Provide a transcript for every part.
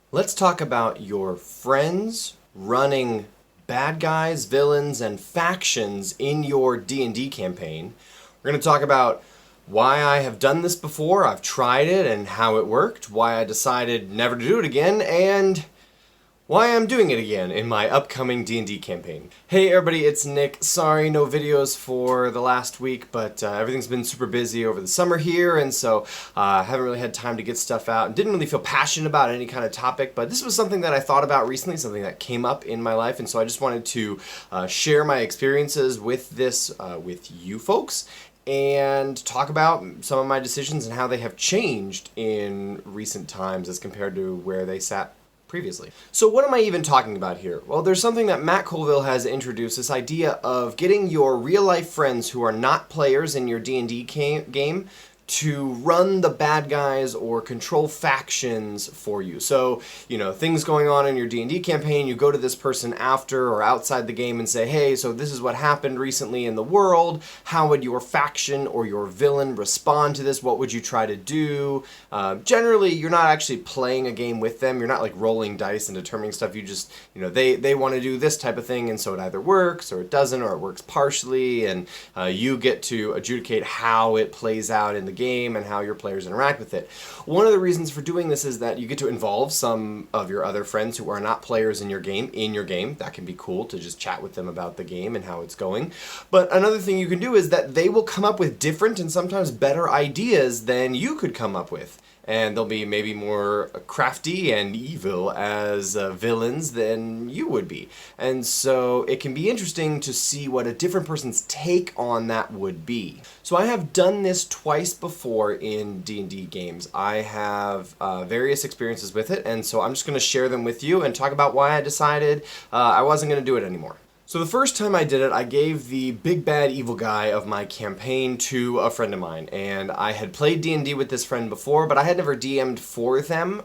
Let's talk about your friends running bad guys, villains, and factions in your D&D campaign. We're going to talk about why I have done this before, I've tried it and how it worked, why I decided never to do it again, and why I'm doing it again in my upcoming D&D campaign. Hey everybody, it's Nick. Sorry, no videos for the last week, but everything's been super busy over the summer here, and so I haven't really had time to get stuff out and didn't really feel passionate about any kind of topic, but this was something that I thought about recently, something that came up in my life, and so I just wanted to share my experiences with this with you folks and talk about some of my decisions and how they have changed in recent times as compared to where they sat previously. So what am I even talking about here? Well, there's something that Matt Colville has introduced, this idea of getting your real-life friends who are not players in your D&D game to run the bad guys or control factions for you. So, things going on in your D&D campaign, you go to this person after or outside the game and say, hey, so this is what happened recently in the world. How would your faction or your villain respond to this? What would you try to do? Generally, you're not actually playing a game with them. You're not like rolling dice and determining stuff. You just, they want to do this type of thing, and so it either works or it doesn't, or it works partially, and you get to adjudicate how it plays out in the game and how your players interact with it. One of the reasons for doing this is that you get to involve some of your other friends who are not players in your game. That can be cool to just chat with them about the game and how it's going. But another thing you can do is that they will come up with different and sometimes better ideas than you could come up with. And they'll be maybe more crafty and evil as villains than you would be. And so it can be interesting to see what a different person's take on that would be. So I have done this twice before in D&D games. I have various experiences with it, and so I'm just going to share them with you and talk about why I decided I wasn't going to do it anymore. So the first time I did it, I gave the big bad evil guy of my campaign to a friend of mine, and I had played D&D with this friend before, but I had never DM'd for them.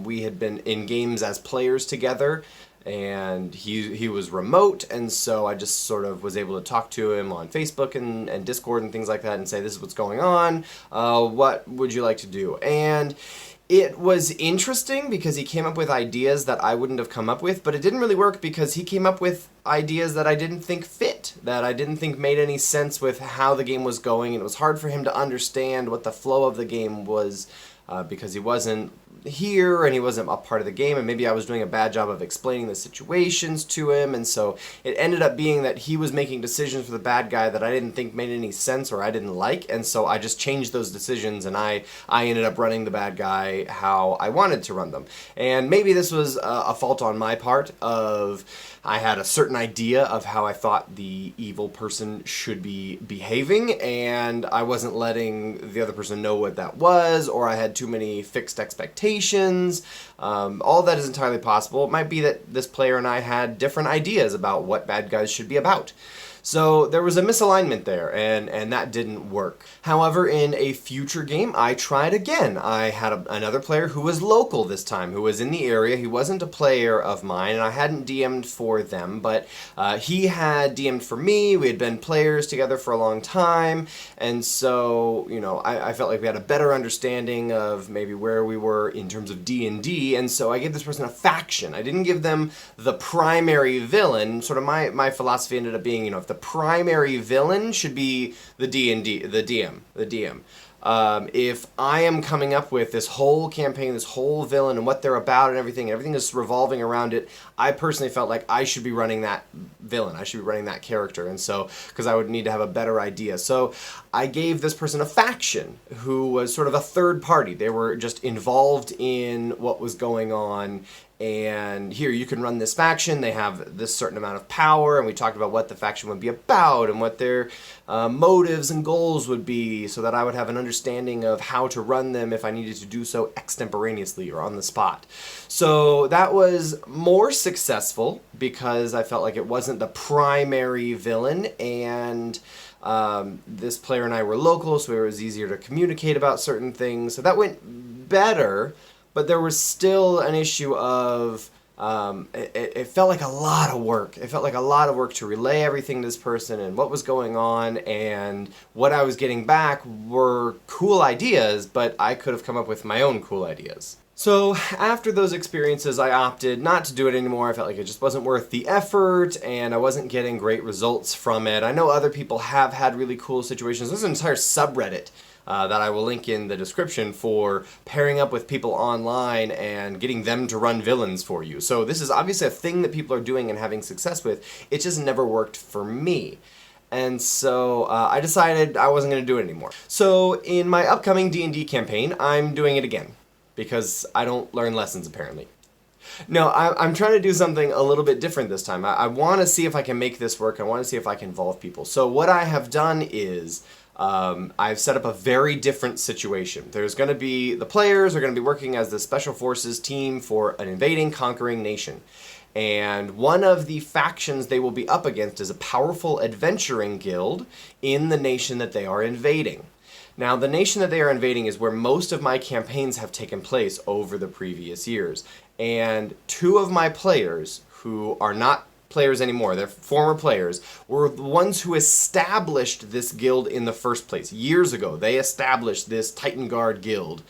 We had been in games as players together, and he was remote, and so I just sort of was able to talk to him on Facebook and Discord and things like that and say, this is what's going on, what would you like to do? And it was interesting because he came up with ideas that I wouldn't have come up with, but it didn't really work because he came up with ideas that I didn't think fit, that I didn't think made any sense with how the game was going, and it was hard for him to understand what the flow of the game was because he wasn't here and he wasn't a part of the game, and maybe I was doing a bad job of explaining the situations to him, and so it ended up being that he was making decisions for the bad guy that I didn't think made any sense or I didn't like, and so I just changed those decisions, and I ended up running the bad guy how I wanted to run them. And maybe this was a fault on my part of I had a certain idea of how I thought the evil person should be behaving, and I wasn't letting the other person know what that was, or I had too many fixed expectations. All that is entirely possible. It might be that this player and I had different ideas about what bad guys should be about. So there was a misalignment there, and that didn't work. However, in a future game, I tried again. I had another player who was local this time, who was in the area. He wasn't a player of mine, and I hadn't DM'd for them, but he had DM'd for me. We had been players together for a long time, and so, I felt like we had a better understanding of maybe where we were in terms of D&D, and so I gave this person a faction. I didn't give them the primary villain. Sort of my philosophy ended up being, if the primary villain should be the DM. If I am coming up with this whole campaign, this whole villain and what they're about and everything is revolving around it, I personally felt like I should be running that villain. I should be running that character, and so, because I would need to have a better idea. So I gave this person a faction who was sort of a third party. They were just involved in what was going on, and here, you can run this faction, they have this certain amount of power, and we talked about what the faction would be about and what their motives and goals would be, so that I would have an understanding of how to run them if I needed to do so extemporaneously or on the spot. So that was more successful because I felt like it wasn't the primary villain, and this player and I were local, so it was easier to communicate about certain things. So that went better, but there was still an issue of it felt like a lot of work. It felt like a lot of work to relay everything to this person and what was going on, and what I was getting back were cool ideas, but I could have come up with my own cool ideas. So after those experiences, I opted not to do it anymore. I felt like it just wasn't worth the effort, and I wasn't getting great results from it. I know other people have had really cool situations. There's an entire subreddit that I will link in the description for pairing up with people online and getting them to run villains for you. So this is obviously a thing that people are doing and having success with. It just never worked for me. And so I decided I wasn't going to do it anymore. So in my upcoming D&D campaign, I'm doing it again, because I don't learn lessons apparently. No, I'm trying to do something a little bit different this time. I want to see if I can make this work. I want to see if I can involve people. So what I have done is I've set up a very different situation. There's going to be, the players are going to be working as the Special Forces team for an invading, conquering nation. And one of the factions they will be up against is a powerful adventuring guild in the nation that they are invading. Now, the nation that they are invading is where most of my campaigns have taken place over the previous years. And two of my players, who are not players anymore, they're former players, were the ones who established this guild in the first place. Years ago, they established this Titan Guard guild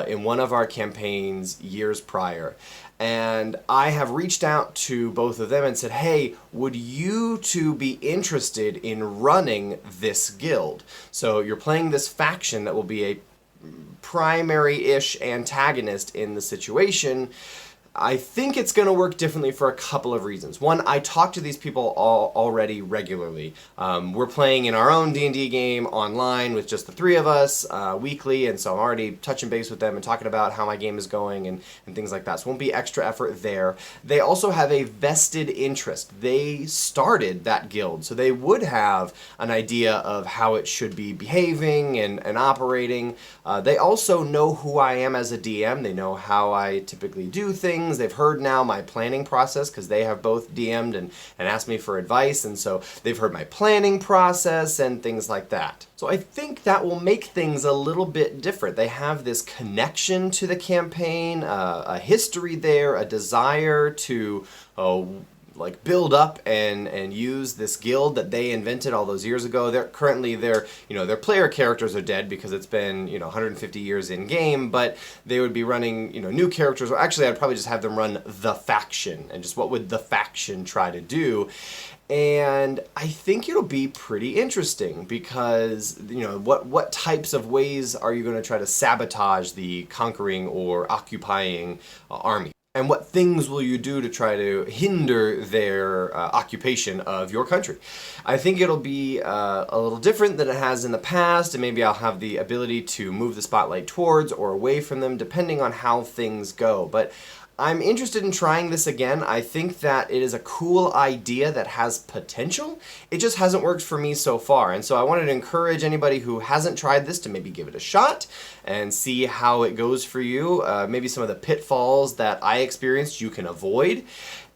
in one of our campaigns years prior. And I have reached out to both of them and said, hey, would you two be interested in running this guild? So you're playing this faction that will be a primary-ish antagonist in the situation. I think it's going to work differently for a couple of reasons. One, I talk to these people already regularly. We're playing in our own D&D game online with just the three of us weekly, and so I'm already touching base with them and talking about how my game is going and things like that. So it won't be extra effort there. They also have a vested interest. They started that guild, so they would have an idea of how it should be behaving and operating. They also know who I am as a DM. They know how I typically do things. They've heard now my planning process because they have both DM'd and asked me for advice, and so they've heard my planning process and things like that. So I think that will make things a little bit different. They have this connection to the campaign, a history there, a desire to like build up and use this guild that they invented all those years ago. They're currently their player characters are dead because it's been 150 years in game, but they would be running new characters. Or actually, I'd probably just have them run the faction and just what would the faction try to do. And I think it'll be pretty interesting because what types of ways are you going to try to sabotage the conquering or occupying army? And what things will you do to try to hinder their occupation of your country? I think it'll be a little different than it has in the past, and maybe I'll have the ability to move the spotlight towards or away from them depending on how things go. But I'm interested in trying this again. I think that it is a cool idea that has potential. It just hasn't worked for me so far. And so I wanted to encourage anybody who hasn't tried this to maybe give it a shot and see how it goes for you. Maybe some of the pitfalls that I experienced you can avoid.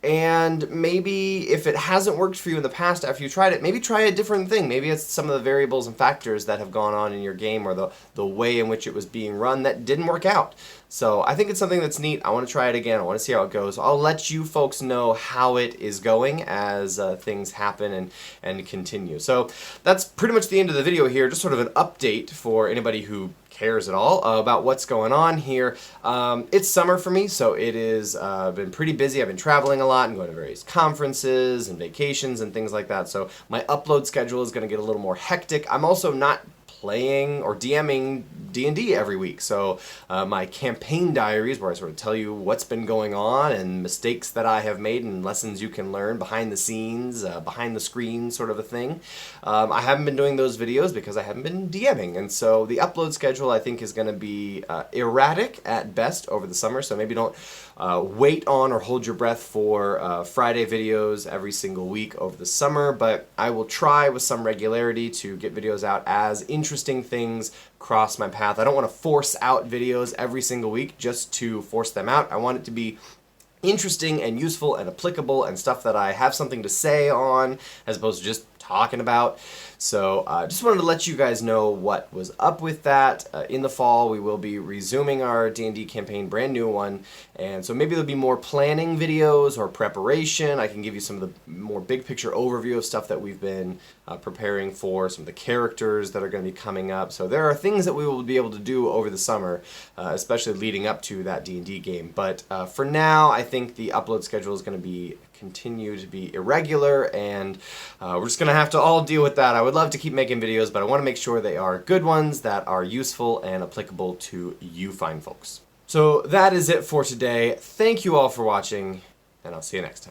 And maybe if it hasn't worked for you in the past after you tried it, maybe try a different thing. Maybe it's some of the variables and factors that have gone on in your game or the way in which it was being run that didn't work out. So I think it's something that's neat. I want to try it again. I want to see how it goes. I'll let you folks know how it is going as things happen and continue. So that's pretty much the end of the video here. Just sort of an update for anybody who cares at all about what's going on here. It's summer for me, so it is been pretty busy. I've been traveling a lot and going to various conferences and vacations and things like that. So my upload schedule is going to get a little more hectic. I'm also not playing or DMing D&D every week. So my campaign diaries, where I sort of tell you what's been going on and mistakes that I have made and lessons you can learn behind the scenes, behind the screen sort of a thing. I haven't been doing those videos because I haven't been DMing. And so the upload schedule I think is going to be erratic at best over the summer. So maybe don't wait on or hold your breath for Friday videos every single week over the summer, but I will try with some regularity to get videos out as interesting things cross my path. I don't want to force out videos every single week just to force them out. I want it to be interesting and useful and applicable and stuff that I have something to say on, as opposed to just talking about. So just wanted to let you guys know what was up with that. In the fall, we will be resuming our D&D campaign, brand new one, and so maybe there'll be more planning videos or preparation. I can give you some of the more big picture overview of stuff that we've been preparing for, some of the characters that are going to be coming up. So there are things that we will be able to do over the summer, especially leading up to that D&D game. But for now, I think the upload schedule is going to continue to be irregular, and we're just going to have to all deal with that. I would love to keep making videos, but I want to make sure they are good ones that are useful and applicable to you fine folks. So that is it for today. Thank you all for watching, and I'll see you next time.